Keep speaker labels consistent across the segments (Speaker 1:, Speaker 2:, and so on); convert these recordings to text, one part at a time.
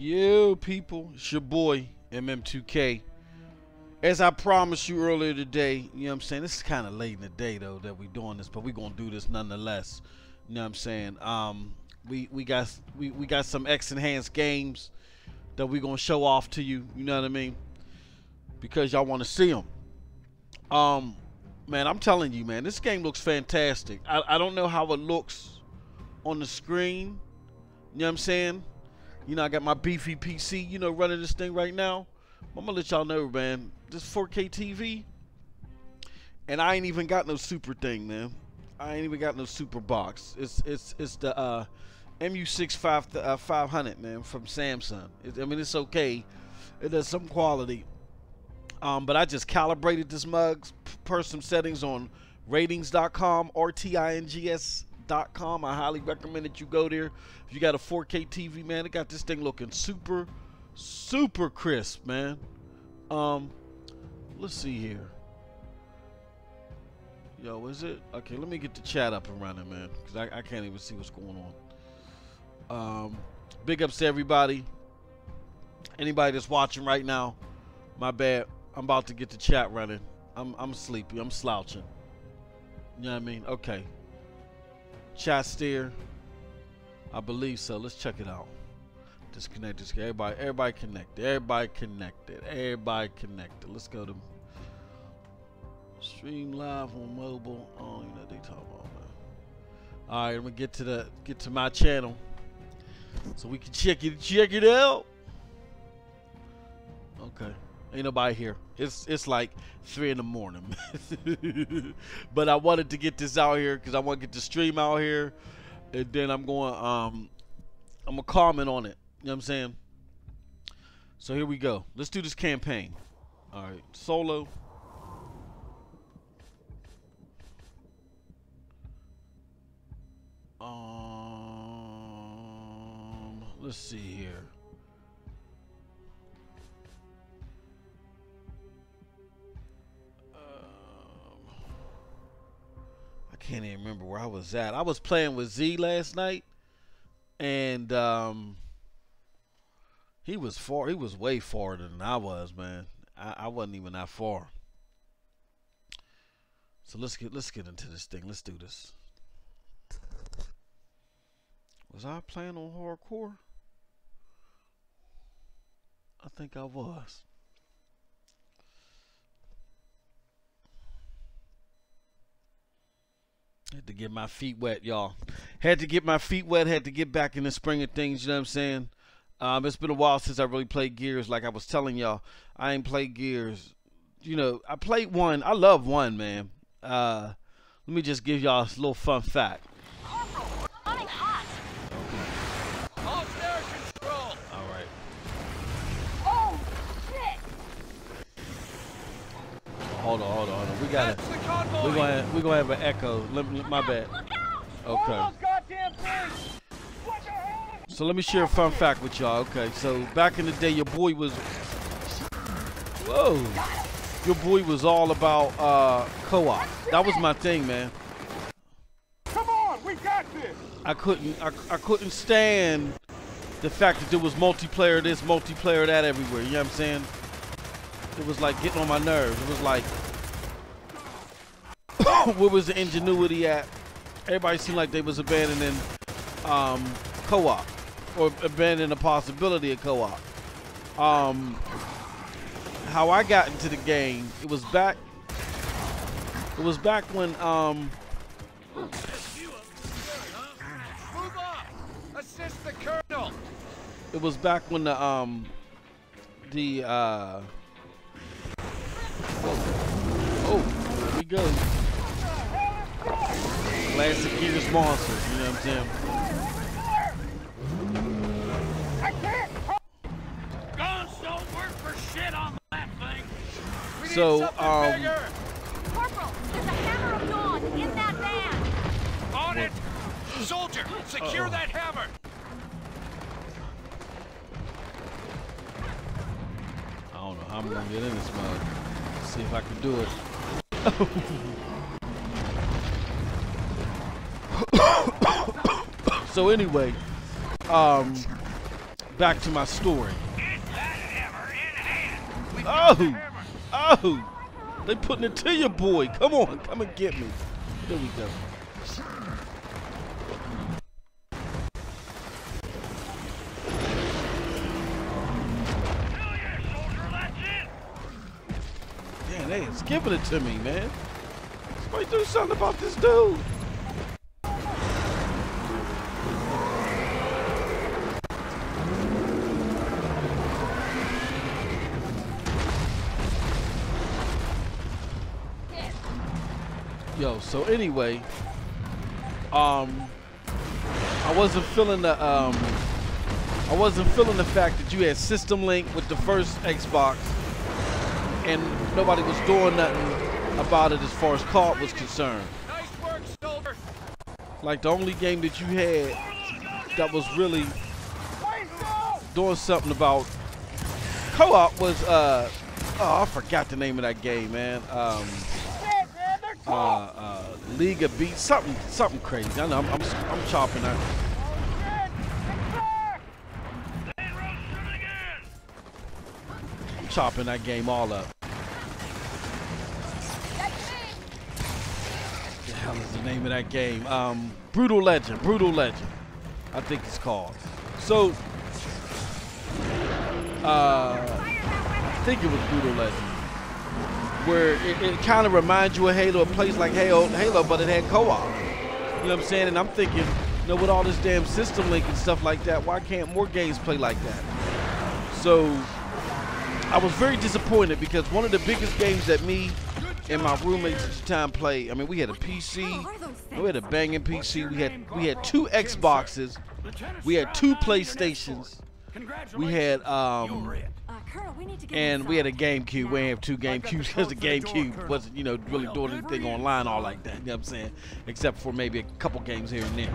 Speaker 1: Yo, people, it's your boy, MM2K. As I promised you earlier today, you know what I'm saying? This is kind of late in the day, though, that we're doing this, but we're going to do this nonetheless. You know what I'm saying? We got some X-enhanced games that we're going to show off to you, you know what I mean? Because y'all want to see them. Man, I'm telling you, man, this game looks fantastic. I don't know how it looks on the screen, you know what I'm saying? You know, I got my beefy PC, you know, running this thing right now. I'm gonna let y'all know, man, this 4K TV, and I ain't even got no super thing, man. I ain't even got no super box. It's the MU6 500, man, from Samsung. I mean, it's okay. It does some quality. But I just calibrated this mug per some settings on ratings.com, RTINGS.com. I highly recommend that you go there. If you got a 4K TV, man, it got this thing looking super crisp, man. Let's see here. Yo, is it? Okay, let me get the chat up and running, man, because I can't even see what's going on. Big ups to everybody. Anybody that's watching right now, my bad. I'm about to get the chat running. I'm sleepy. I'm slouching. You know what I mean? Okay. Chat steer. I believe so. Let's check it out. Disconnect. Everybody connected. Everybody connected. Let's go to stream live on mobile. Oh, you know they talk about, man. All right, I'm gonna get to my channel so we can check it out. Okay. Ain't nobody here. It's like 3 in the morning. But I wanted to get this out here because I want to get the stream out here, and then I'm gonna comment on it. You know what I'm saying? So here we go. Let's do this campaign. All right, solo. Let's see here. I can't even remember where I was at. I was playing with Z last night, and he was far. He was way farther than I was, man. I wasn't even that far. So let's get into this thing. Let's do this. Was I playing on hardcore? I think I was. Had to get my feet wet, y'all. Had to get my feet wet. Had to get back in the spring of things, you know what I'm saying? It's been a while since I really played Gears. Like I was telling y'all, I ain't played Gears. You know, I played 1. I love 1, man. Let me just give y'all a little fun fact.
Speaker 2: Running hot.
Speaker 1: Okay.
Speaker 2: All air control.
Speaker 1: All right.
Speaker 2: Oh, shit.
Speaker 1: Hold on. We're gonna have an echo. My bad. Okay. So let me share a fun fact with y'all. Okay, so back in the day, your boy was all about co-op. That was my thing, man.
Speaker 3: Come on, we got this.
Speaker 1: I couldn't stand the fact that there was multiplayer this, multiplayer that everywhere. You know what I'm saying? It was like getting on my nerves. It was like, where was the ingenuity at? Everybody seemed like they was abandoning co-op, or abandoning the possibility of co-op. How I got into the game, it was back when
Speaker 2: Move up. Assist the colonel.
Speaker 1: it was back when the oh, here we go. Classic Gears monsters, you know what I'm saying?
Speaker 2: Guns don't work for shit on that thing.
Speaker 1: So,
Speaker 4: Corporal, there's a hammer of dawn in that van.
Speaker 2: On it. Soldier, secure that hammer.
Speaker 1: I don't know how I'm gonna get in this mug. See if I can do it. So anyway, back to my story. Oh, oh, they putting it to your boy. Come on, come and get me. There we go. Man, they is giving it to me, man. Somebody do something about this dude. Yo, so anyway, I wasn't feeling the fact that you had System Link with the first Xbox and nobody was doing nothing about it as far as co-op was concerned.
Speaker 2: Nice work, soldier.
Speaker 1: Like the only game that you had that was really doing something about co-op was oh, I forgot the name of that game, man. League of Beats, something crazy. I know I'm chopping that. I'm chopping that game all up. What the hell is the name of that game? Brutal Legend, I think it's called. So, I think it was Brutal Legend, where it kind of reminds you of Halo. It plays like Halo, but it had co-op. You know what I'm saying? And I'm thinking, you know, with all this damn System Link and stuff like that, why can't more games play like that? So I was very disappointed because one of the biggest games that me and my roommates at the time played, I mean, we had a PC, we had a banging PC, we had 2 Xboxes, we had 2 PlayStations, we had and we had a GameCube. We didn't have 2 GameCubes because the GameCube wasn't, you know, really doing anything online all like that. You know what I'm saying? Except for maybe a couple games here and there.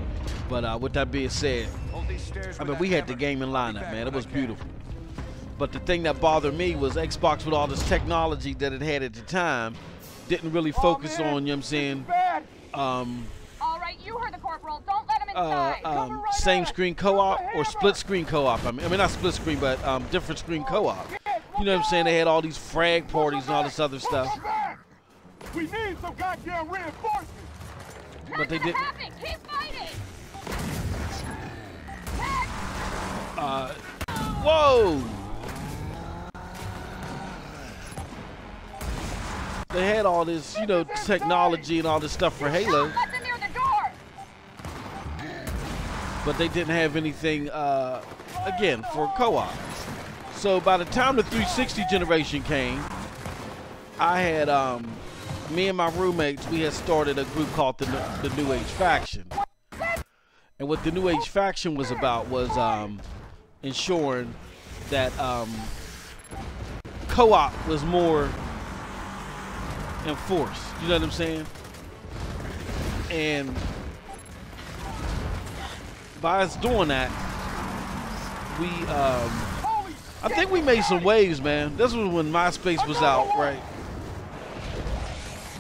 Speaker 1: But with that being said, I mean, we had the gaming lineup, man. It was beautiful. But the thing that bothered me was Xbox, with all this technology that it had at the time, didn't really focus on, you know what I'm saying,
Speaker 4: All right, you heard the corporal. Don't let him inside.
Speaker 1: same screen co-op or split screen co-op. I mean not split screen, but different screen co-op. You know what I'm saying? They had all these frag parties and all this other stuff.
Speaker 3: We need some goddamn reinforcements.
Speaker 1: But they didn't.
Speaker 4: Keep fighting.
Speaker 1: Whoa! They had all this, you know, technology and all this stuff for Halo.
Speaker 4: Let them near the door.
Speaker 1: But they didn't have anything, again, for co-op. So by the time the 360 generation came, I had, me and my roommates, we had started a group called the New Age Faction. And what the New Age Faction was about was ensuring that co-op was more enforced. You know what I'm saying? And by us doing that, we I think we made some waves, man. This was when MySpace was out, right?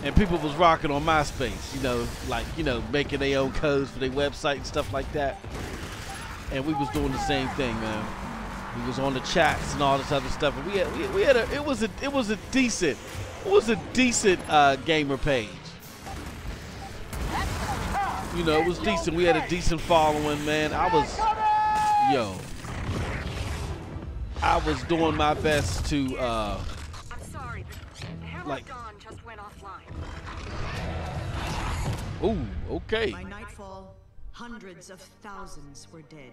Speaker 1: And people was rocking on MySpace, you know, like, you know, making their own codes for their website and stuff like that. And we was doing the same thing, man. We was on the chats and all this other stuff. And we had a it was a decent gamer page. You know, it was decent. We had a decent following, man. I was doing my best to
Speaker 5: I'm sorry, but the Hammer
Speaker 1: like,
Speaker 5: Dawn just went offline.
Speaker 1: ooh, okay.
Speaker 6: By nightfall, hundreds of thousands were dead.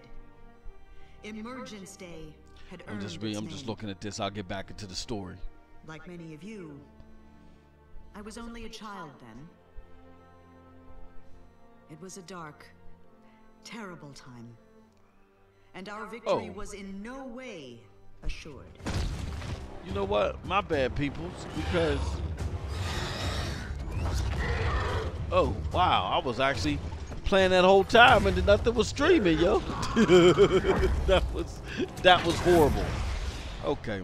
Speaker 6: Emergence Day had earned its
Speaker 1: I'm
Speaker 6: name.
Speaker 1: just looking at this. I'll get back into the story.
Speaker 6: Like many of you, I was only a child then. It was a dark, terrible time. And our victory was in no way assured.
Speaker 1: You know what? My bad, peoples, because oh wow, I was actually playing that whole time and nothing was streaming, yo. that was horrible. Okay.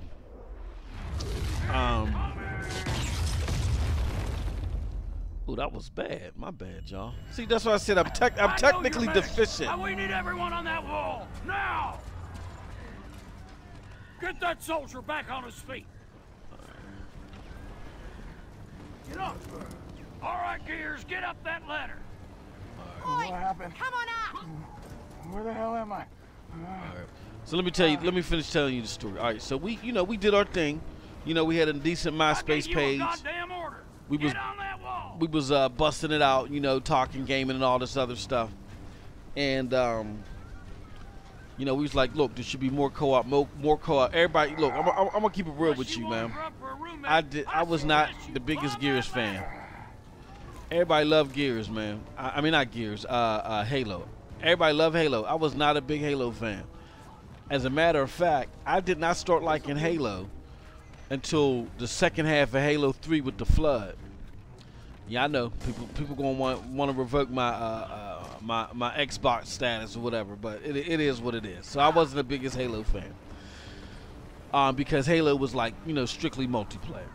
Speaker 1: Oh, that was bad. My bad, y'all. See, that's why I said I'm technically deficient.
Speaker 2: We need everyone on that wall now. Get that soldier back on his feet. Get up. All right, Gears, get up that ladder.
Speaker 3: What happened?
Speaker 4: Come on up!
Speaker 3: Where the hell am I?
Speaker 1: So let me tell you, let me finish telling you the story. All right, so we did our thing. You know, we had a decent MySpace page.
Speaker 2: Goddamn order.
Speaker 1: We was
Speaker 2: Get on that wall.
Speaker 1: we was busting it out, you know, talking, gaming, and all this other stuff. And you know, we was like, look, there should be more co-op, more co-op. Everybody, look, I'm gonna keep it real with you, man. I was not the biggest Gears fan. Everybody loved Gears, man. I mean, not Gears, Halo. Everybody loved Halo. I was not a big Halo fan. As a matter of fact, I did not start liking Halo until the second half of Halo 3 with the flood. Yeah, I know people gonna want to revoke my my Xbox status or whatever, but it is what it is. So I wasn't the biggest Halo fan, because Halo was like, you know, strictly multiplayer,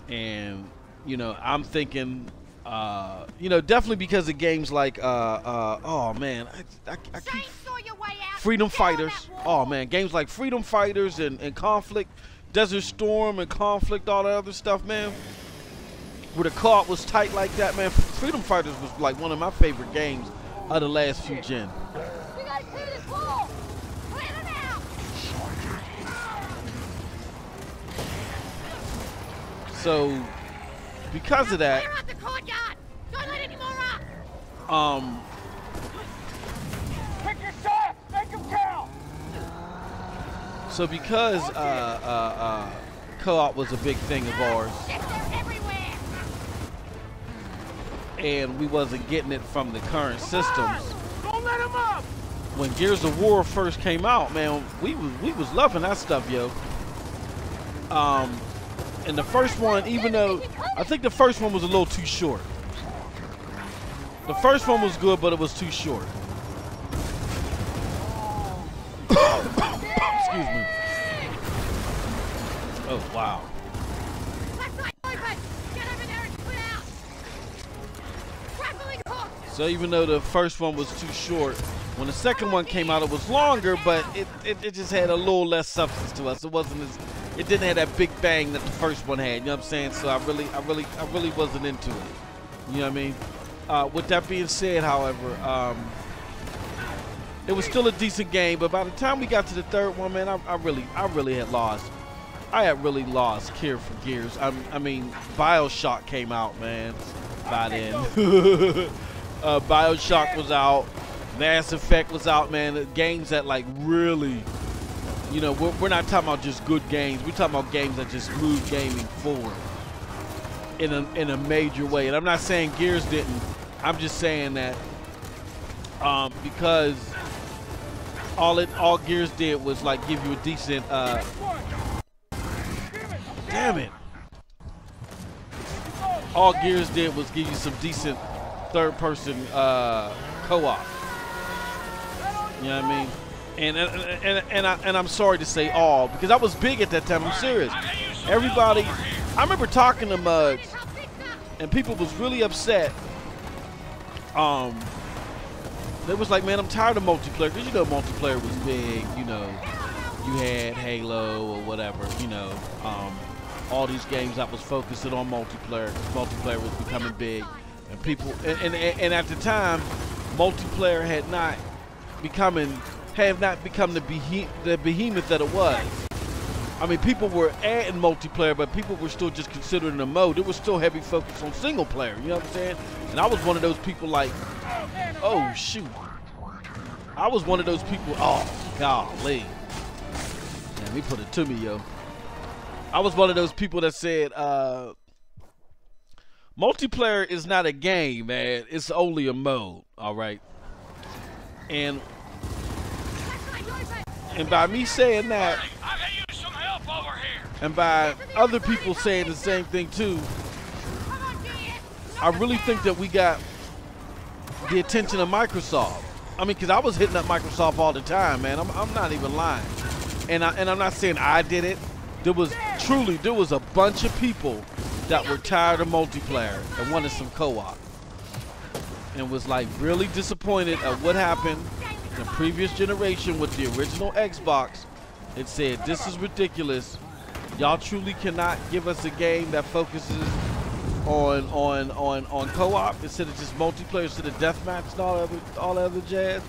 Speaker 1: and you know, I'm thinking, you know, definitely because of games like oh man, I keep Freedom Fighters. Oh man, games like Freedom Fighters and Conflict, Desert Storm and Conflict, all that other stuff, man. Where the co-op was tight like that, man. Freedom Fighters was like one of my favorite games of the last few gen.
Speaker 4: We gotta clear this wall! Clear it out!
Speaker 1: So, because of that,
Speaker 4: Clear out the courtyard! Don't let any more up!
Speaker 3: Kick your shots! Make them count!
Speaker 1: so because co-op was a big thing of ours,
Speaker 4: Shit, they're everywhere!
Speaker 1: and we wasn't getting it from the current systems.
Speaker 3: Don't let them up!
Speaker 1: When Gears of War first came out, man, we was loving that stuff, yo. And the first one, even though I think the first one was a little too short. The first one was good, but it was too short. Excuse me. Oh wow.
Speaker 4: Left side open! Get over there and split out! Grappling hook!
Speaker 1: So even though the first one was too short, when the second one came out, it was longer, but it just had a little less substance to us. It wasn't as, it didn't have that big bang that the first one had. You know what I'm saying? So I really wasn't into it. You know what I mean? With that being said, however, it was still a decent game. But by the time we got to the third one, man, I really had lost care for Gears. I mean, BioShock came out, man. By then, BioShock was out. Mass Effect was out, man. The games that like really, you know, we're not talking about just good games. We're talking about games that just move gaming forward in a major way. And I'm not saying Gears didn't. I'm just saying that because all Gears did was like give you a decent damn it. All Gears did was give you some decent third-person co-op. You know what I mean? And I'm sorry to say all, because I was big at that time. I'm serious. Everybody, I remember talking to Mugs, and people was really upset. They was like, man, I'm tired of multiplayer, because you know multiplayer was big. You know, you had Halo or whatever. You know, all these games that was focusing on multiplayer. Multiplayer was becoming big, and people, and at the time, multiplayer had not become the behemoth that it was. I mean, people were adding multiplayer, but people were still just considering a mode. It was still heavy focus on single player, you know what I'm saying? And I was one of those people like, oh shoot. I was one of those people, oh golly. Man, he put it to me, yo. I was one of those people that said, multiplayer is not a game, man. It's only a mode, all right? And by me saying that,
Speaker 2: I can use some help over here.
Speaker 1: and by other people saying the same thing too, I really think that we got the attention of Microsoft. I mean, because I was hitting up Microsoft all the time, man. I'm not even lying. And I'm not saying I did it. There was a bunch of people that were tired of multiplayer and wanted some co-op. And was like really disappointed at what happened in the previous generation with the original Xbox It said, "This is ridiculous. Y'all truly cannot give us a game that focuses on co-op instead of just multiplayer, instead of deathmatch and all the other jazz."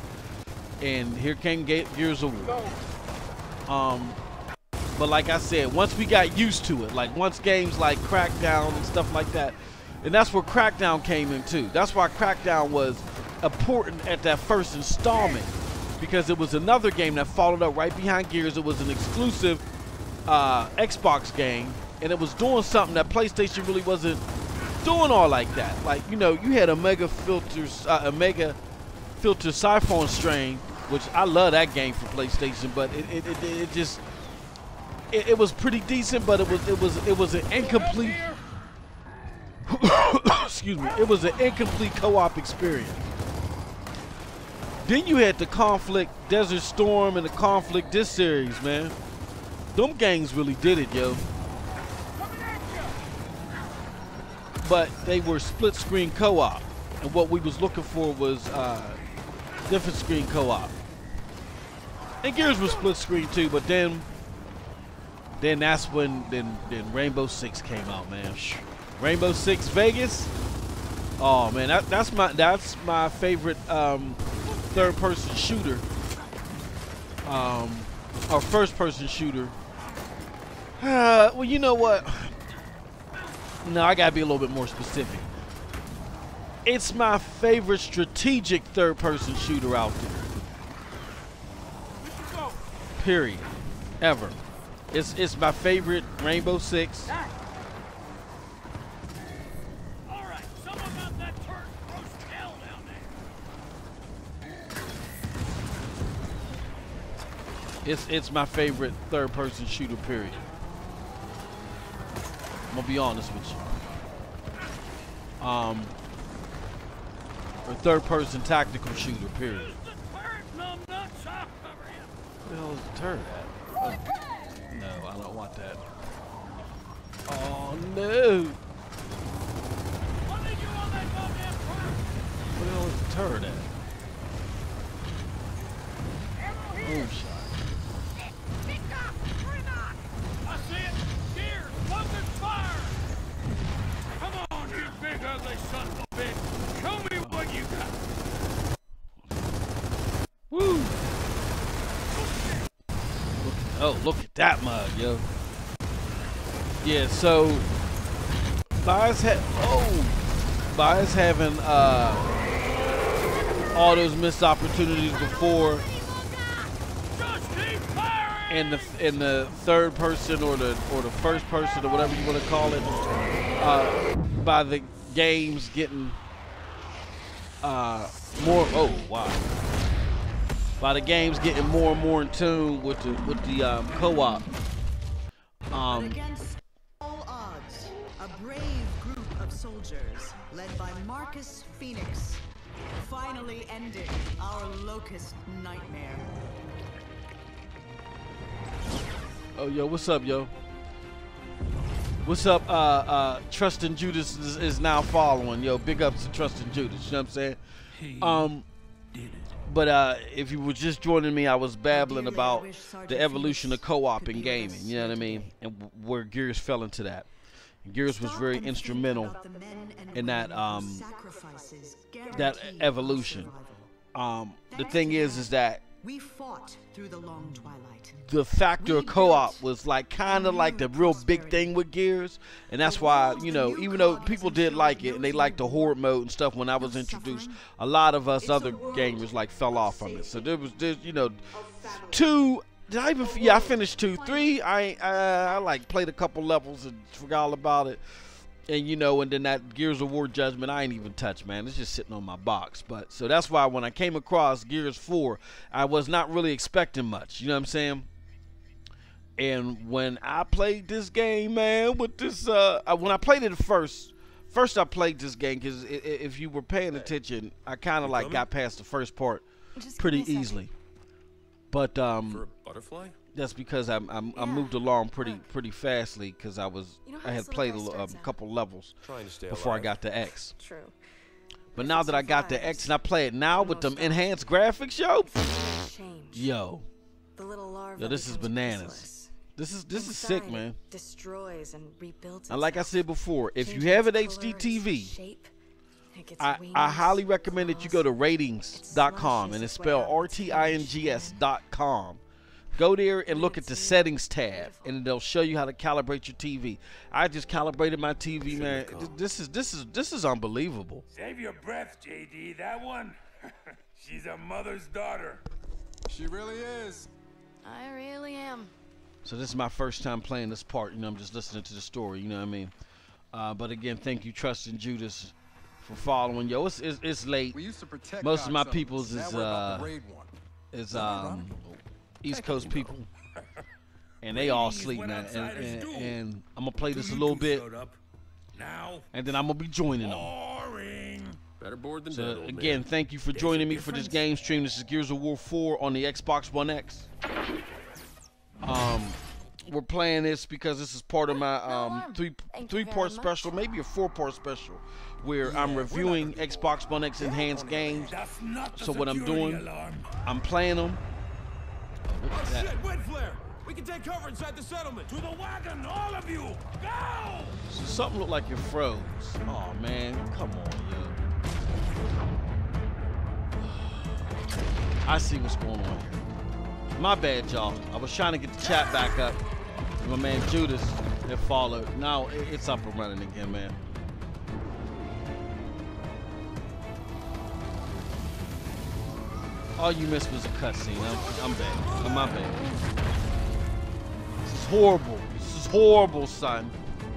Speaker 1: And here came Gears of War. But like I said, once we got used to it, like once games like Crackdown and stuff like that, and that's where Crackdown came in too. That's why Crackdown was important at that first installment, because it was another game that followed up right behind Gears. It was an exclusive Xbox game, and it was doing something that PlayStation really wasn't doing all like that. Like, you know, you had a mega filter Siphon Strain, which I love that game for PlayStation, but it was pretty decent, but it was an incomplete excuse me, it was an incomplete co-op experience. Then you had the Conflict, Desert Storm, and the Conflict this series, man. Them games really did it, yo. But they were split screen co-op, and what we was looking for was different screen co-op. And Gears was split screen too, but then that's when Rainbow Six came out, man. Rainbow Six Vegas. Oh man, that's my favorite third-person shooter, or first-person shooter. Well, you know what? No, I gotta be a little bit more specific. It's my favorite strategic third-person shooter out there. Period. Ever. It's my favorite. Rainbow Six.
Speaker 2: All right, someone got that turret roast hell down there.
Speaker 1: It's my favorite third-person shooter. Period. I'm gonna be honest with you. A third-person tactical shooter. Period.
Speaker 2: Use the turret, numbnuts. I'll cover him.
Speaker 1: Where the hell is the turret at? No, I don't want that. Oh no!
Speaker 2: What did you on that goddamn turret?
Speaker 1: Where the hell is the turret at? Oh, shot.
Speaker 2: I see it. Gears, focus fire. Come on, you big ugly son of a bitch. Show me what you got.
Speaker 1: Woo! Look at that mug, yo. Yeah, so by us having all those missed opportunities before in the third person or the first person or whatever you want to call it, by the games getting more by the games getting more and more in tune with the co-op.
Speaker 6: But against all odds, a brave group of soldiers, led by Marcus Phoenix, finally ended our Locust nightmare.
Speaker 1: Oh, yo, what's up, yo? What's up? Trustin' Judas is now following. Yo, big ups to Trustin' Judas. You know what I'm saying?
Speaker 2: Did it.
Speaker 1: But if you were just joining me, I was babbling about the evolution of co-op in gaming. You know what I mean? And where Gears fell into that. And Gears was very instrumental in that evolution. The thing is that
Speaker 6: we fought through the long twilight.
Speaker 1: The factor of co-op was like kind of like the real big thing with Gears, and that's why, you know, even though people did like it and they liked the horde mode and stuff when I was introduced, a lot of us other gamers like fell off from it. So there's you know, 2. Did I even? Yeah, I finished 2. 3, I like played a couple levels and forgot all about it. And you know, and then that Gears of War Judgment I ain't even touched, man. It's just sitting on my box. But so that's why when I came across Gears 4, I was not really expecting much. You know what I'm saying? And when I played this game, man, with this, when I played it first I played this game because if you were paying attention, I kind of like got past the first part pretty easily. But
Speaker 7: For a butterfly?
Speaker 1: that's because I moved along pretty fastly because I had played a couple levels
Speaker 7: Trying to stay
Speaker 1: before I
Speaker 7: alive.
Speaker 1: got to X.
Speaker 4: True.
Speaker 1: But now that I got to X and I play it now with them enhanced graphics, yo,
Speaker 4: Change.
Speaker 1: yo,
Speaker 5: The little larva.
Speaker 1: Yo, this is
Speaker 5: becomes
Speaker 1: bananas.
Speaker 5: chrysalis.
Speaker 1: This is sick,
Speaker 5: Inside,
Speaker 1: man.
Speaker 5: it destroys and rebuilds.
Speaker 1: And like I
Speaker 5: itself,
Speaker 1: said before, if you
Speaker 5: changing
Speaker 1: have an
Speaker 5: its color, its
Speaker 1: HDTV,
Speaker 5: shape. It gets
Speaker 1: I
Speaker 5: wings,
Speaker 1: highly recommend that you go to
Speaker 5: claws.
Speaker 1: ratings.com, and it's spelled RTINGS.com. Go there and look at the settings tab, and it'll show you how to calibrate your TV. I just calibrated my TV, man. This is unbelievable.
Speaker 2: Save your breath, JD. That one, she's a mother's daughter.
Speaker 7: She really is.
Speaker 4: I really am.
Speaker 1: So this is my first time playing this part. You know, I'm just listening to the story. You know what I mean? But again, thank you, Trust and Judas, for following. Yo, it's late.
Speaker 7: We used to protect
Speaker 1: Most of my
Speaker 7: cocksuckers.
Speaker 1: peoples
Speaker 7: Now
Speaker 1: is
Speaker 7: we're about to raid one.
Speaker 1: East Coast people, and they all sleep, man. And I'm gonna play this a little bit,
Speaker 2: Now,
Speaker 1: and then I'm gonna be joining them.
Speaker 2: boring.
Speaker 7: Better bored than dead,
Speaker 1: So
Speaker 7: old
Speaker 1: again,
Speaker 7: man.
Speaker 1: thank you for joining me for this game stream. This is Gears of War 4 on the Xbox One X. We're playing this because this is part of my three-part special, maybe a 4-part special, where I'm reviewing Xbox One X enhanced games.
Speaker 2: That's not the
Speaker 1: So what I'm
Speaker 2: security
Speaker 1: doing,
Speaker 2: alarm.
Speaker 1: I'm playing them.
Speaker 8: Oh shit, wind flare! We can take cover inside the settlement.
Speaker 2: To the wagon, all of you! Go!
Speaker 1: So something looked like it froze. Oh man, come on, yo. I see what's going on here. My bad, y'all. I was trying to get the chat back up. My man Judas had followed. Now it's up and running again, man. All you missed was a cutscene. I'm bad. I'm my bad. This is horrible. This is horrible, son.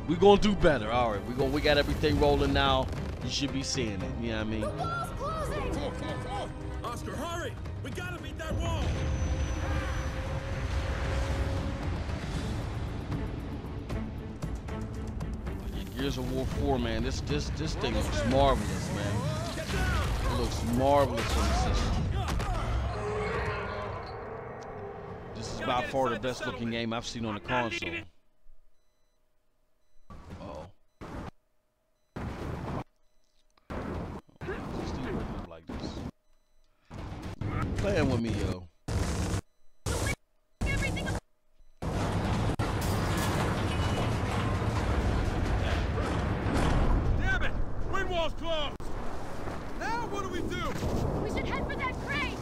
Speaker 1: We gonna do better. All right, we got everything rolling now. You should be seeing it. You know what I mean?
Speaker 4: The wall's closing!
Speaker 8: Come on. Oscar, hurry! We gotta beat that wall!
Speaker 1: Yeah, Gears of War 4, man. This thing looks marvelous, man. It looks marvelous on the system. This is by far the best looking game I've seen on the console. Uh-oh. Still working up like this. Playing with me, yo.
Speaker 4: Everything
Speaker 8: Damn it! Wind wall's closed! Now what do we do?
Speaker 4: We should head for that crate!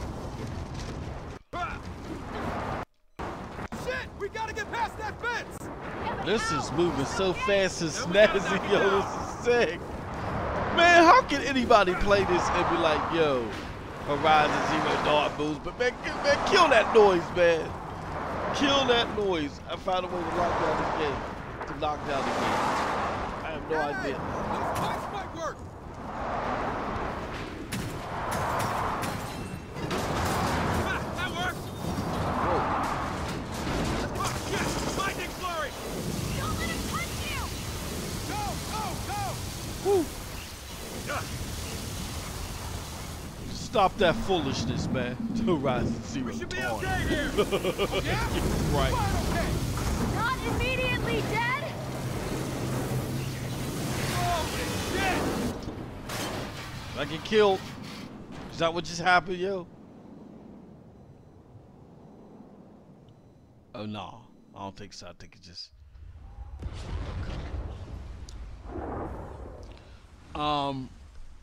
Speaker 8: Ah! Shit! We gotta get past that fence!
Speaker 1: This is moving so fast and snazzy, yo. This is sick. Man, how can anybody play this and be like, yo, Horizon Zero Dawn boost? But man, kill that noise, man. Kill that noise. I found a way to lock down this game. To lock down the game. I have no idea.
Speaker 8: Those pipes might work! Ah, that worked!
Speaker 1: Whoa.
Speaker 8: Oh shit! Lightning flurry!
Speaker 4: Don't let him touch you!
Speaker 8: Go! Go! Go!
Speaker 1: Woo.
Speaker 8: Ah,
Speaker 1: Stop that foolishness, man. Horizon Zero
Speaker 8: we should be
Speaker 1: Dawn.
Speaker 8: okay here! Yeah?
Speaker 1: Right.
Speaker 8: Fine, okay!
Speaker 4: Not immediately dead!
Speaker 8: Holy shit!
Speaker 1: I get killed. Is that what just happened, yo? Oh no, I don't think so. I think it just.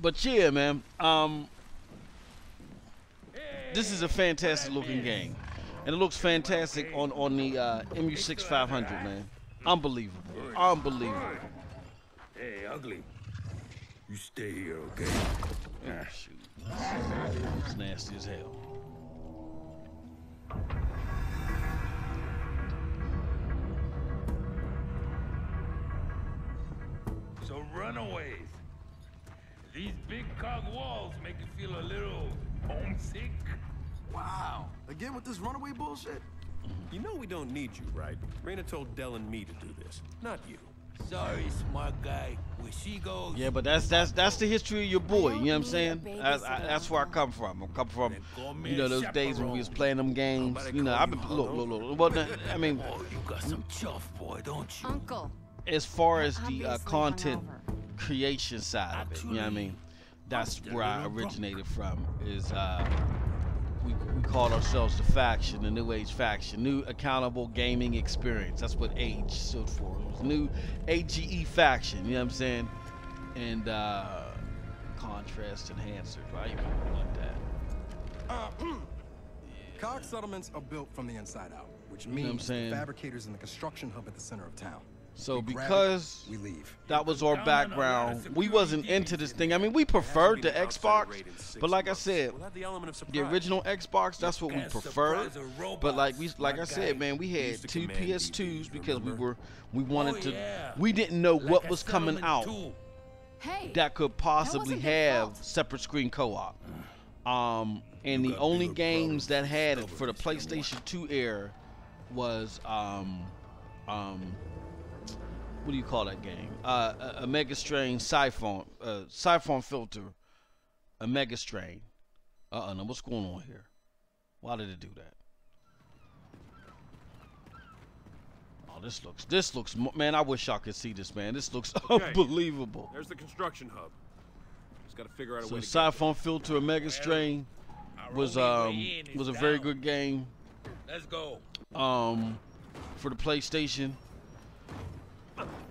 Speaker 1: But yeah, man. This is a fantastic looking game, and it looks fantastic on the MU6 500, man. Unbelievable, unbelievable.
Speaker 2: Hey, ugly. You stay here, okay?
Speaker 1: Oh, shoot. It's nasty as hell.
Speaker 2: So runaways. These big cog walls make you feel a little homesick.
Speaker 9: Wow. Again with this runaway bullshit?
Speaker 8: You know we don't need you, right? Raina told Dell and me to do this, not you.
Speaker 2: Sorry, smart guy. Where she goes.
Speaker 1: Yeah, but that's the history of your boy. You know what I'm saying? That's where I come from. I come from, you know, those days when we was playing them games. You know, I've been look. Well, I mean,
Speaker 2: Oh, you got some chuff, boy, don't you?
Speaker 4: Uncle.
Speaker 1: as far as the
Speaker 4: Obviously
Speaker 1: content
Speaker 4: hungover.
Speaker 1: creation side of it, you know what I mean? That's where I originated from. Is we called ourselves the faction, the New Age faction, New Accountable Gaming Experience. That's what AGE stood for. It was New AGE faction. You know what I'm saying? And contrast enhancer. Right? You want that?
Speaker 10: COG settlements are built from the inside out, which
Speaker 1: You know what I'm
Speaker 10: means
Speaker 1: saying?
Speaker 10: the fabricators in the construction hub at the center of town.
Speaker 1: So
Speaker 10: We grab
Speaker 1: because
Speaker 10: it, we leave.
Speaker 1: that was our background, we wasn't into this thing. I mean, we preferred the Xbox, but like I said, the original Xbox, that's what we preferred. But like I said, man, we had 2 PS2s because we wanted to. We didn't know what was coming out
Speaker 4: Hey,
Speaker 1: that could possibly
Speaker 4: wasn't their
Speaker 1: have
Speaker 4: fault.
Speaker 1: separate screen co-op. And the only games that had it for the PlayStation 2 era was what do you call that game? A Mega Strain Siphon Filter, a Mega Strain. No, what's going on here? Why did it do that? Oh, this looks, man, I wish y'all could see this, man. This looks unbelievable.
Speaker 8: There's the construction hub. Just got to figure out a
Speaker 1: So
Speaker 8: way to
Speaker 1: Siphon Filter, a Mega Strain was a very good game.
Speaker 2: Let's go.
Speaker 1: For the PlayStation.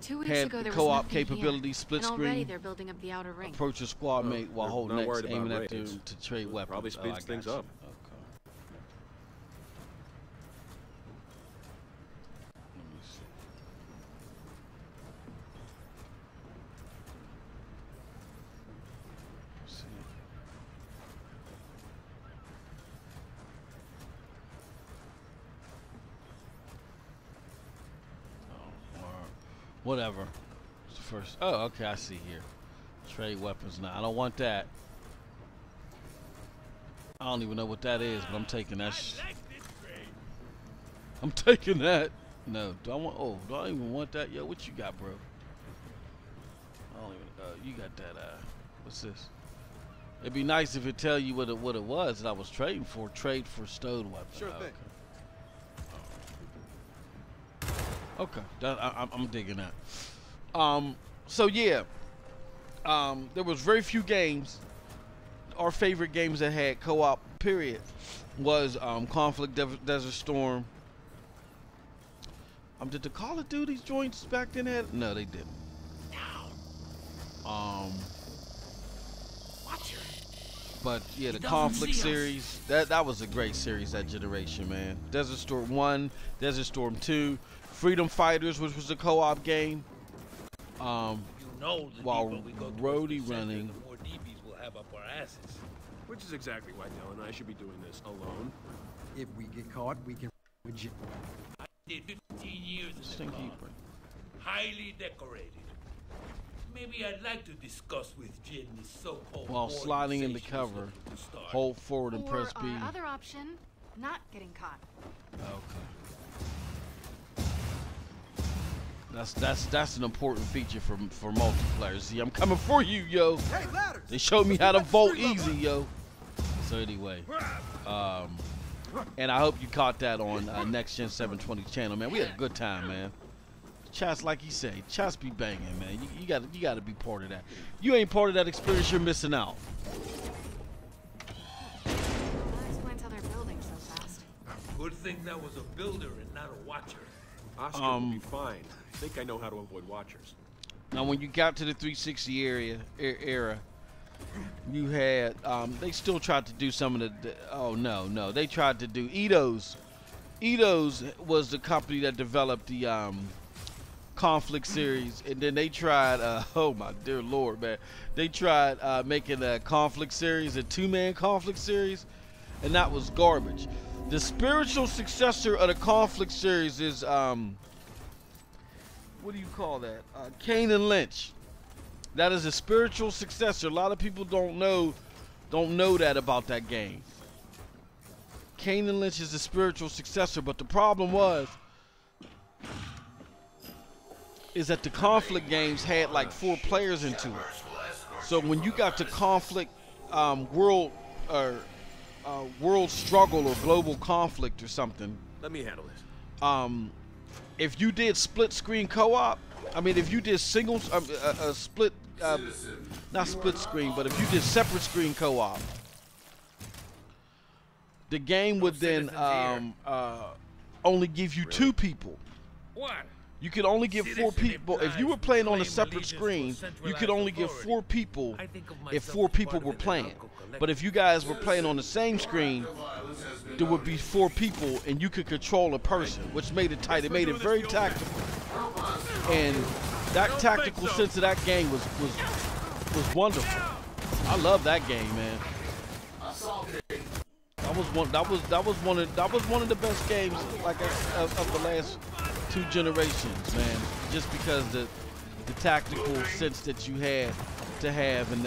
Speaker 4: 2 weeks
Speaker 1: Had
Speaker 4: ago
Speaker 1: the
Speaker 4: there was
Speaker 1: co-op
Speaker 4: nothing
Speaker 1: capability,
Speaker 4: here.
Speaker 1: split
Speaker 4: And already
Speaker 1: screen.
Speaker 4: they're building up the outer ring.
Speaker 1: Approach your squad mate while
Speaker 8: they're
Speaker 1: holding
Speaker 8: not
Speaker 1: X,
Speaker 8: worried about
Speaker 1: aiming at
Speaker 8: raids.
Speaker 1: to trade weapons.
Speaker 8: Probably
Speaker 1: Oh,
Speaker 8: speeds
Speaker 1: I
Speaker 8: things
Speaker 1: got you.
Speaker 8: up.
Speaker 1: Okay. Let me see. Let's see. Oh, or whatever. It's the first. Oh, okay, I see here. Trade weapons now. I don't want that. I don't even know what that is, but I'm taking that. I'm taking that. No, do I want? Oh, do I even want that? Yo, what you got, bro? I don't even. You got that. What's this? It'd be nice if it tell you what it was that I was trading for. Trade for stowed weapon.
Speaker 10: Sure thing.
Speaker 1: Okay, I'm digging that. So yeah, there was very few games. Our favorite games that had co-op, period, was Conflict, Desert Storm. Did the Call of Duty joints back then have? No, they didn't. But yeah, the Conflict series, that was a great series, that generation, man. Desert Storm 1, Desert Storm 2, Freedom Fighters, which was a co-op game. While roadie running.
Speaker 2: The more DBs will have up our asses.
Speaker 8: Which is exactly why Dell and I should be doing this alone.
Speaker 10: If we get caught, we can legit.
Speaker 2: I did 15 years in the
Speaker 1: Stinky
Speaker 2: car.
Speaker 1: break.
Speaker 2: Highly decorated. Maybe I'd like to discuss with Jin this so-called
Speaker 1: While sliding in the
Speaker 2: organization was
Speaker 1: cover,
Speaker 2: looking to start.
Speaker 1: hold forward and
Speaker 4: Or
Speaker 1: press B.
Speaker 4: our other option, not getting caught.
Speaker 1: Okay. That's an important feature for multiplayer. See, I'm coming for you, yo.
Speaker 10: Hey, ladders!
Speaker 1: They showed me how to vote easy, yo. So anyway, and I hope you caught that on Next Gen 720 channel, man. We had a good time, man. Chats, like he said, chats be banging, man. You gotta be part of that. You ain't part of that experience, you're missing out.
Speaker 4: That explains how they're building so fast.
Speaker 2: Good thing that was a builder and not a watcher.
Speaker 8: Oscar will be fine. I think I know how to avoid watchers.
Speaker 1: Now, when you got to the 360 era, you had they still tried to do some of the. Oh no, they tried to do Eidos. Eidos was the company that developed the Conflict series, and then they tried. Oh my dear lord, man! They tried making a Conflict series, a 2-man Conflict series, and that was garbage. The spiritual successor of the Conflict series is what do you call that? Kane and Lynch. That is a spiritual successor. A lot of people don't know that about that game. Kane and Lynch is the spiritual successor, but the problem is that the Conflict games had like 4 players into it. So when you got to Conflict World Struggle or Global Conflict or something,
Speaker 8: Let me handle this.
Speaker 1: if you did split screen co-op, I mean, if you did singles, split, not split screen, but if you did separate screen co-op, the game would then only give you 2 people.
Speaker 2: What?
Speaker 1: You could only get 4 people. If you were playing on a separate screen, you could only get 4 people if 4 people were playing. But if you guys were playing on the same screen, there would be 4 people and you could control a person, which made it tight. It made it very tactical. And that tactical sense of that game was wonderful. I love that game, man. That was one of the best games like of the last 2 generations, man. Just because the tactical sense that you had to have, and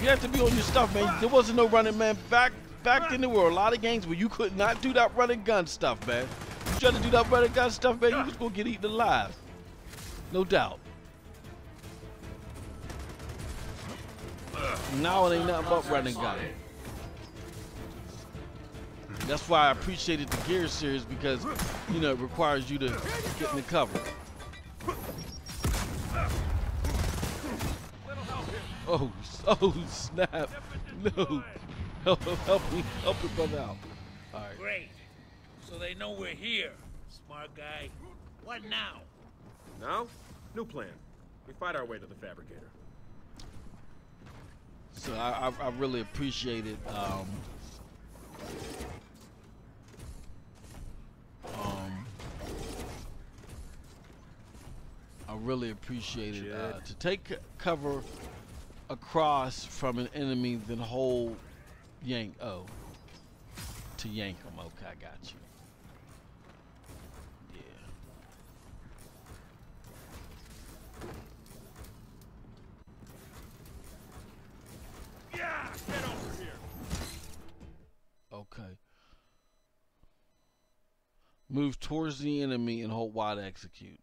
Speaker 1: you have to be on your stuff, man. There wasn't no running, man. Back then there were a lot of games where you could not do that running gun stuff, man. You tried to do that running gun stuff, man, you was gonna get eaten alive. No doubt. Now it ain't nothing but running gun. That's why I appreciated the Gears series, because, you know, it requires you to get in the cover. Oh snap. No. Help me brother out. All right.
Speaker 2: Great. So they know we're here. Smart guy. What now?
Speaker 8: Now, new plan. We fight our way to the fabricator.
Speaker 1: So I really appreciated I really appreciated to take cover across from an enemy, then hold yank to yank them. Okay, I got you.
Speaker 2: Yeah, get over here.
Speaker 1: Okay. Move towards the enemy and hold Y to execute.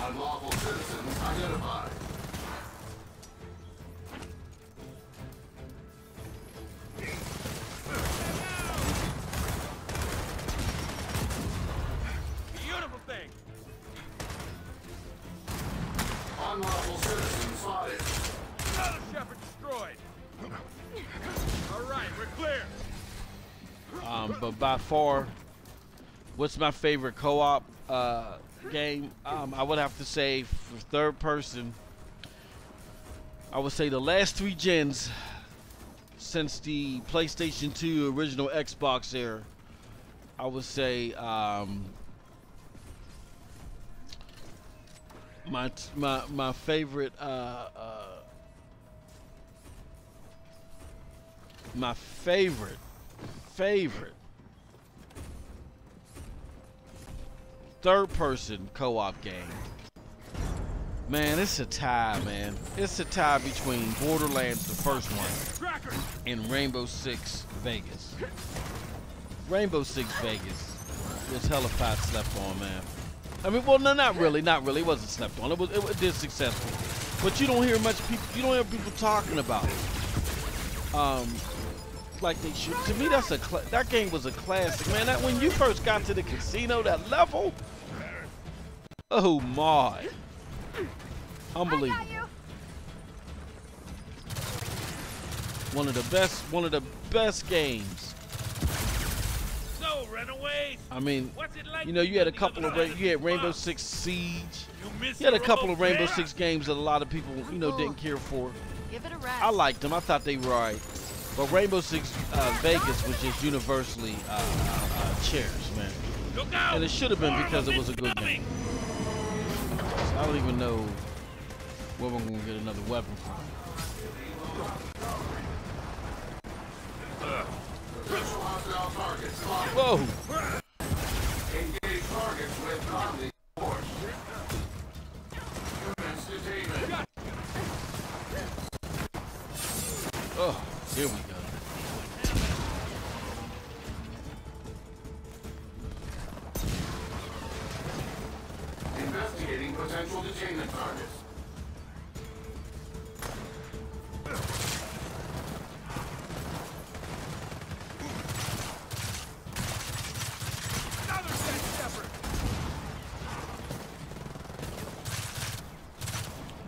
Speaker 11: Unlawful citizens identified.
Speaker 2: Beautiful thing.
Speaker 11: Unlawful citizens spotted.
Speaker 2: Another Shepherd destroyed. All right, we're clear.
Speaker 1: But by far, what's my favorite co-op game? I would have to say, for third person, I would say the last 3 gens since the PlayStation 2 original Xbox era. I would say my favorite third-person co-op game. Man, it's a tie, man. It's a tie between Borderlands, the first one, and Rainbow Six Vegas. Rainbow Six Vegas was hella fat slept on, man. I mean, well, no, not really. It wasn't slept on. It did successful, but you don't hear much people. You don't hear people talking about it. Like they should. To me, that game was a classic, man. That when you first got to the casino, that level, oh my, unbelievable. One of the best games.
Speaker 2: So, runaways.
Speaker 1: I mean,
Speaker 2: what's it like,
Speaker 1: you know, you had a couple of Rainbow Six Siege. You had a couple of Rainbow Six games that a lot of people, you know, didn't care for.
Speaker 4: Give it a rest.
Speaker 1: I liked them. I thought they were alright. But Rainbow Six Vegas was just universally cherished, man. And it should have been because it was a good game. So I don't even know where we're going to get another weapon from. Whoa!
Speaker 11: Engage targets with godly force. Commence detainment.
Speaker 1: Oh, here we go.
Speaker 11: Investigating potential detainment targets.
Speaker 2: Another dead Shepherd.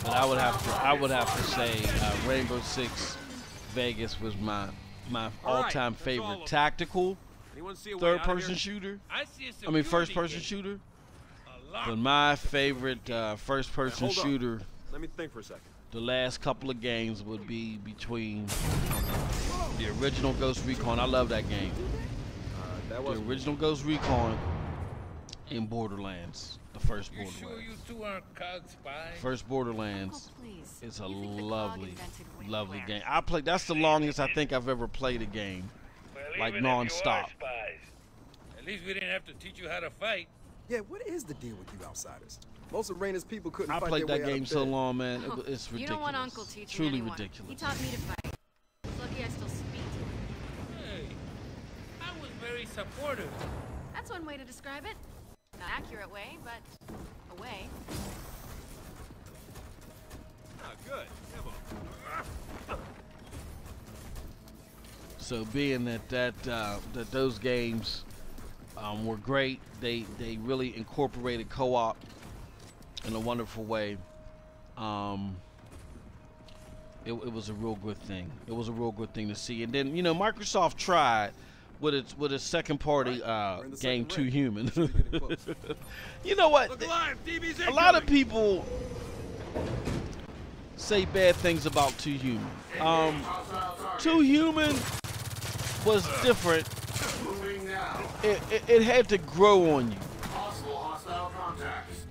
Speaker 1: But I would have to say Rainbow Six Vegas was my all-time favorite tactical third-person shooter. I mean first-person shooter. But my favorite first-person shooter.
Speaker 8: Let me think for a second.
Speaker 1: The last couple of games would be between the original Ghost Recon. I love that game. The original Ghost Recon in Borderlands. The first Borderlands.
Speaker 2: Sure you two aren't COG spies?
Speaker 1: First Borderlands.
Speaker 4: Oh, please.
Speaker 1: It's a
Speaker 4: You think the
Speaker 1: lovely,
Speaker 4: COG invented
Speaker 1: lovely
Speaker 4: wingware?
Speaker 1: game. I played. That's the longest I think I've ever played a game, like non-stop.
Speaker 2: At least we didn't have to teach you how to fight.
Speaker 10: Yeah, what is the deal with you outsiders? Most Arena's people couldn't
Speaker 1: I
Speaker 10: fight
Speaker 1: played
Speaker 10: their
Speaker 1: that
Speaker 10: way out
Speaker 1: game
Speaker 10: of
Speaker 1: so
Speaker 10: bed.
Speaker 1: long, man. It's ridiculous.
Speaker 4: You don't want Uncle teaching
Speaker 1: Truly
Speaker 4: anyone. He
Speaker 1: ridiculous.
Speaker 4: taught me to fight. It's lucky I still speak to him.
Speaker 2: Hey, I was very supportive.
Speaker 4: That's one way to describe it. Not accurate way, but a way.
Speaker 8: Ah, good. Come on.
Speaker 1: So being that those games were great, they really incorporated co-op in a wonderful way. It was a real good thing. It was a real good thing to see. And then Microsoft tried with its second party game Too Human. You know what?
Speaker 2: Look alive, DB's
Speaker 1: A lot of people say bad things about Too Human. Too Human was different. It had to grow on you.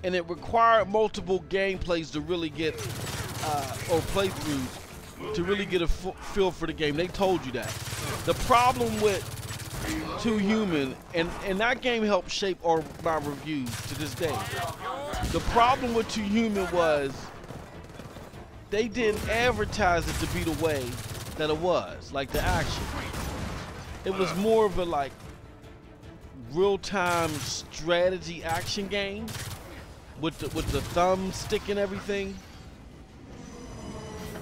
Speaker 1: And it required multiple gameplays to really get, or playthroughs, to really get a feel for the game. They told you that. The problem with Too Human, and that game helped shape my reviews to this day. The problem with Too Human was they didn't advertise it to be the way that it was, like the action. It was more of a like real-time strategy action game with the thumbstick and everything.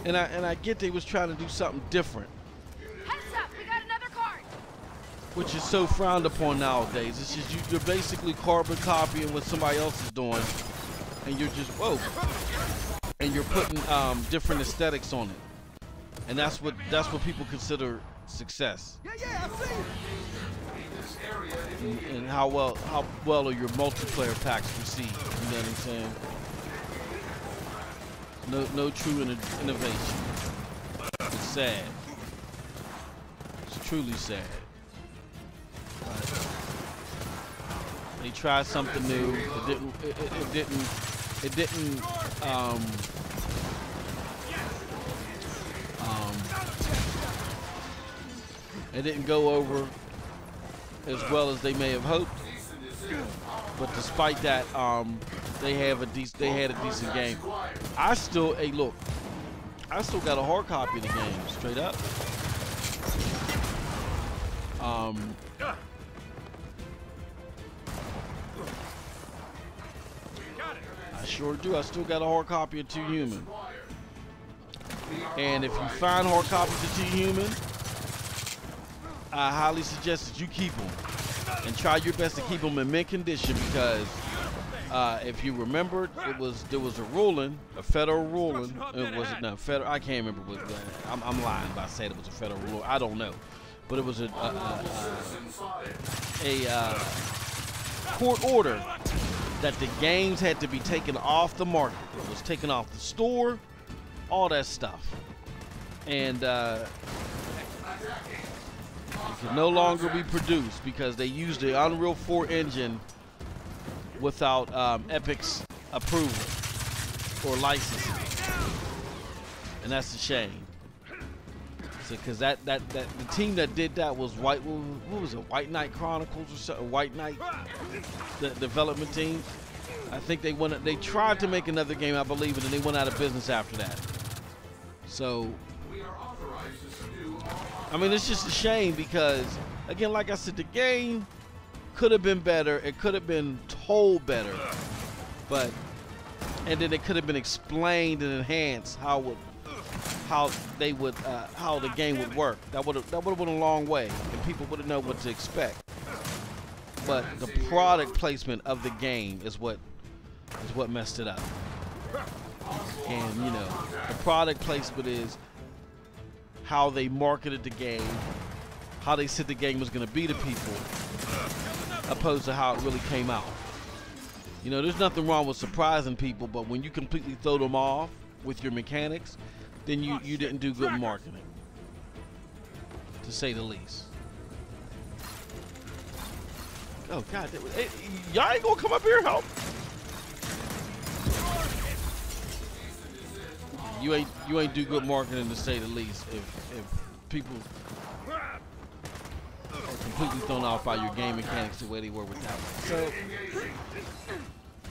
Speaker 1: And I get they was trying to do something different,
Speaker 4: Heads up, we got another card.
Speaker 1: which is so frowned upon nowadays. It's just you're basically carbon copying what somebody else is doing, and you're just and you're putting different aesthetics on it, and that's what people consider success.
Speaker 10: Yeah, I see it.
Speaker 1: And how well are your multiplayer packs received? You know what I'm saying? No true innovation. It's sad. It's truly sad. They tried something new. It didn't go over as well as they may have hoped. But despite that, they had a decent game. I still got a hard copy of the game, straight up. I sure do. I still got a hard copy of Too Human. And if you find hard copies of Too Human, I highly suggest that you keep them and try your best to keep them in mint condition, because if you remember, there was a ruling, a federal ruling. Was it no federal? I can't remember what. I'm lying by saying it was a federal ruling. I don't know, but it was a court order that the games had to be taken off the market. It was taken off the store, all that stuff, and it could no longer be produced because they used the Unreal 4 engine without Epic's approval or licensing, and that's a shame. So, because the team that did that was what was it, White Knight Chronicles or something? White Knight, the development team. I think they tried to make another game, I believe, and then they went out of business after that. So, I mean, it's just a shame because, again, like I said, the game could have been better. It could have been told better, and then it could have been explained and enhanced how the game would work. That would have went a long way, and people would have known what to expect. But the product placement of the game is what messed it up. And you know, the product placement is how they marketed the game, how they said the game was going to be to people, opposed to how it really came out. You know, there's nothing wrong with surprising people, but when you completely throw them off with your mechanics, then you didn't do good marketing, to say the least. Oh God, hey, y'all ain't gonna come up here and help. You ain't do good marketing, to say the least. If people are completely thrown off by your game mechanics the way they were with that one. So,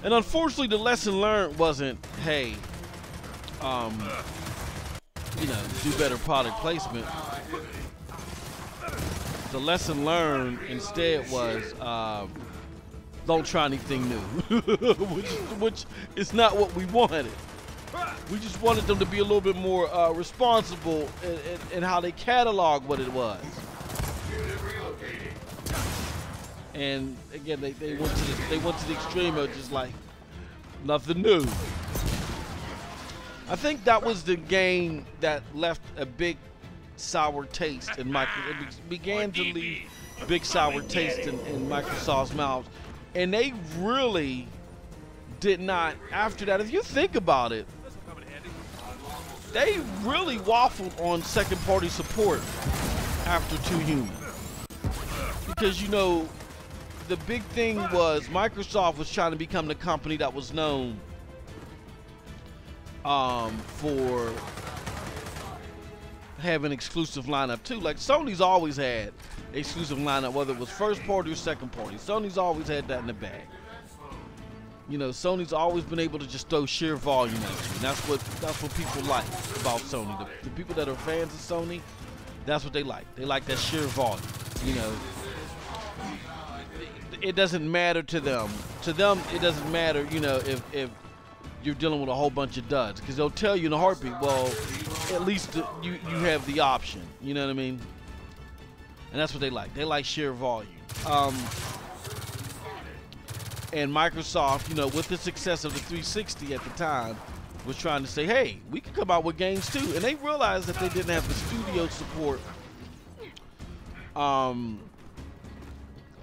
Speaker 1: and unfortunately, the lesson learned wasn't, hey, you know, do better product placement. The lesson learned instead was don't try anything new, which is not what we wanted. We just wanted them to be a little bit more responsible in how they catalog what it was. And again, they went to the extreme of just like nothing new. I think that was the game that left a big sour taste in Microsoft. It began to leave big sour taste in Microsoft's mouths, and they really did not. After that, if you think about it, they really waffled on second-party support after 2 Human, because you know the big thing was Microsoft was trying to become the company that was known for having exclusive lineup too. Like Sony's always had exclusive lineup, whether it was first party or second party. Sony's always had that in the bag. You know, Sony's always been able to just throw sheer volume at you. And that's what people like about Sony. The people that are fans of Sony, that's what they like. They like that sheer volume. You know, it doesn't matter to them. To them, it doesn't matter, you know, if you're dealing with a whole bunch of duds, because they'll tell you in a heartbeat, well, at least you have the option. You know what I mean? And that's what they like. They like sheer volume. And Microsoft, you know, with the success of the 360 at the time, was trying to say, hey, we can come out with games too. And they realized that they didn't have the studio support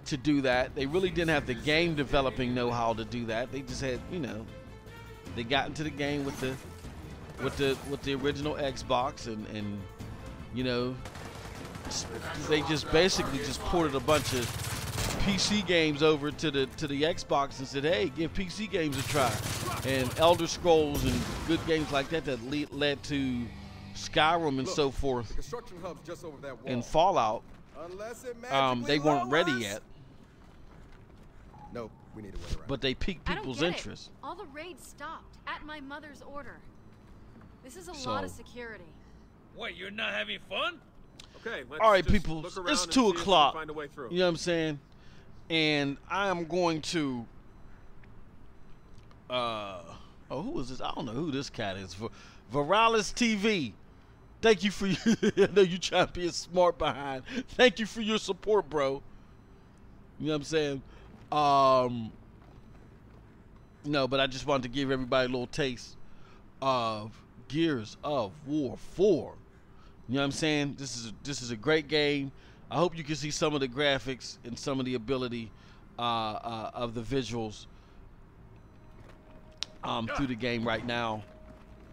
Speaker 1: to do that. They really didn't have the game developing know-how to do that. They just had, you know, they got into the game with the original Xbox, and you know, they just basically just ported a bunch of PC games over to the Xbox and said, hey, give PC games a try. And Elder Scrolls and good games like that led to Skyrim and so forth, and Fallout. They weren't ready yet.
Speaker 10: Nope, we need to wait around.
Speaker 1: But they piqued people's interest.
Speaker 4: All the raids stopped at my mother's order. This is a lot of security.
Speaker 2: Wait, you're not having fun?
Speaker 8: Okay, let's
Speaker 1: all right,
Speaker 8: just
Speaker 1: people,
Speaker 8: look around
Speaker 1: it's
Speaker 8: and
Speaker 1: 2
Speaker 8: see if we can
Speaker 1: o'clock.
Speaker 8: find a way through.
Speaker 1: You know what I'm saying? And I am going to who is this? I don't know who this cat is. Viralis TV. Thank you for I know you trying to be smart behind. Thank you for your support, bro. You know what I'm saying? No, but I just wanted to give everybody a little taste of Gears of War 4. You know what I'm saying? This is a great game. I hope you can see some of the graphics and some of the ability of the visuals through the game right now.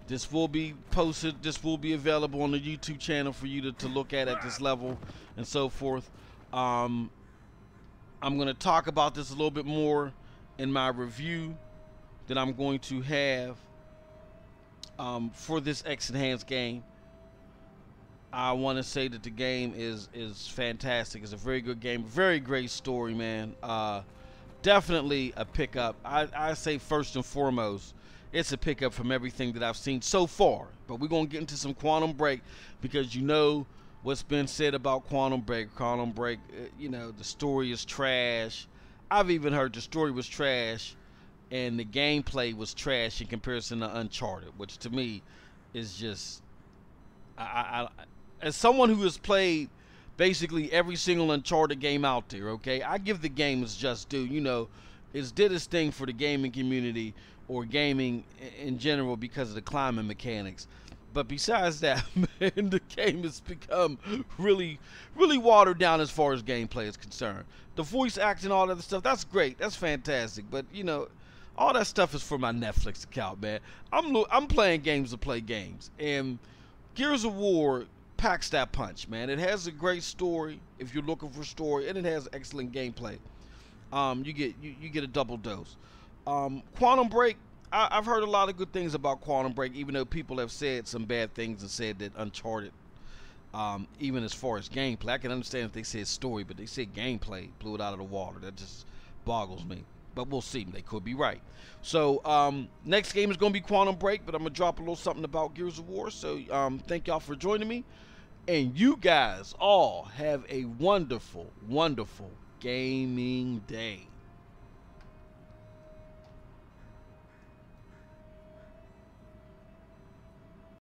Speaker 1: This will be posted. This will be available on the YouTube channel for you to look at this level and so forth. I'm going to talk about this a little bit more in my review that I'm going to have for this X-Enhanced game. I want to say that the game is fantastic. It's a very good game, very great story, man. Definitely a pickup. I say first and foremost, it's a pickup from everything that I've seen so far. But we're going to get into some Quantum Break, because you know what's been said about Quantum Break. Quantum Break, you know, the story is trash. I've even heard the story was trash and the gameplay was trash in comparison to Uncharted, which to me is just, as someone who has played basically every single Uncharted game out there, okay, I give the game its just due. You know, It's did its thing for the gaming community or gaming in general because of the climbing mechanics. But besides that, man, the game has become really, really watered down as far as gameplay is concerned. The voice acting, all that other stuff, that's great. That's fantastic. But, you know, all that stuff is for my Netflix account, man. I'm playing games to play games. And Gears of War packs that punch, man. It has a great story if you're looking for story, and it has excellent gameplay. You get a double dose. Quantum Break, I've heard a lot of good things about Quantum Break, even though people have said some bad things and said that Uncharted, even as far as gameplay, I can understand if they said story, but they said gameplay blew it out of the water. That just boggles me. But we'll see. They could be right. So next game is going to be Quantum Break, but I'm going to drop a little something about Gears of War. So thank y'all for joining me. And you guys all have a wonderful, wonderful gaming day.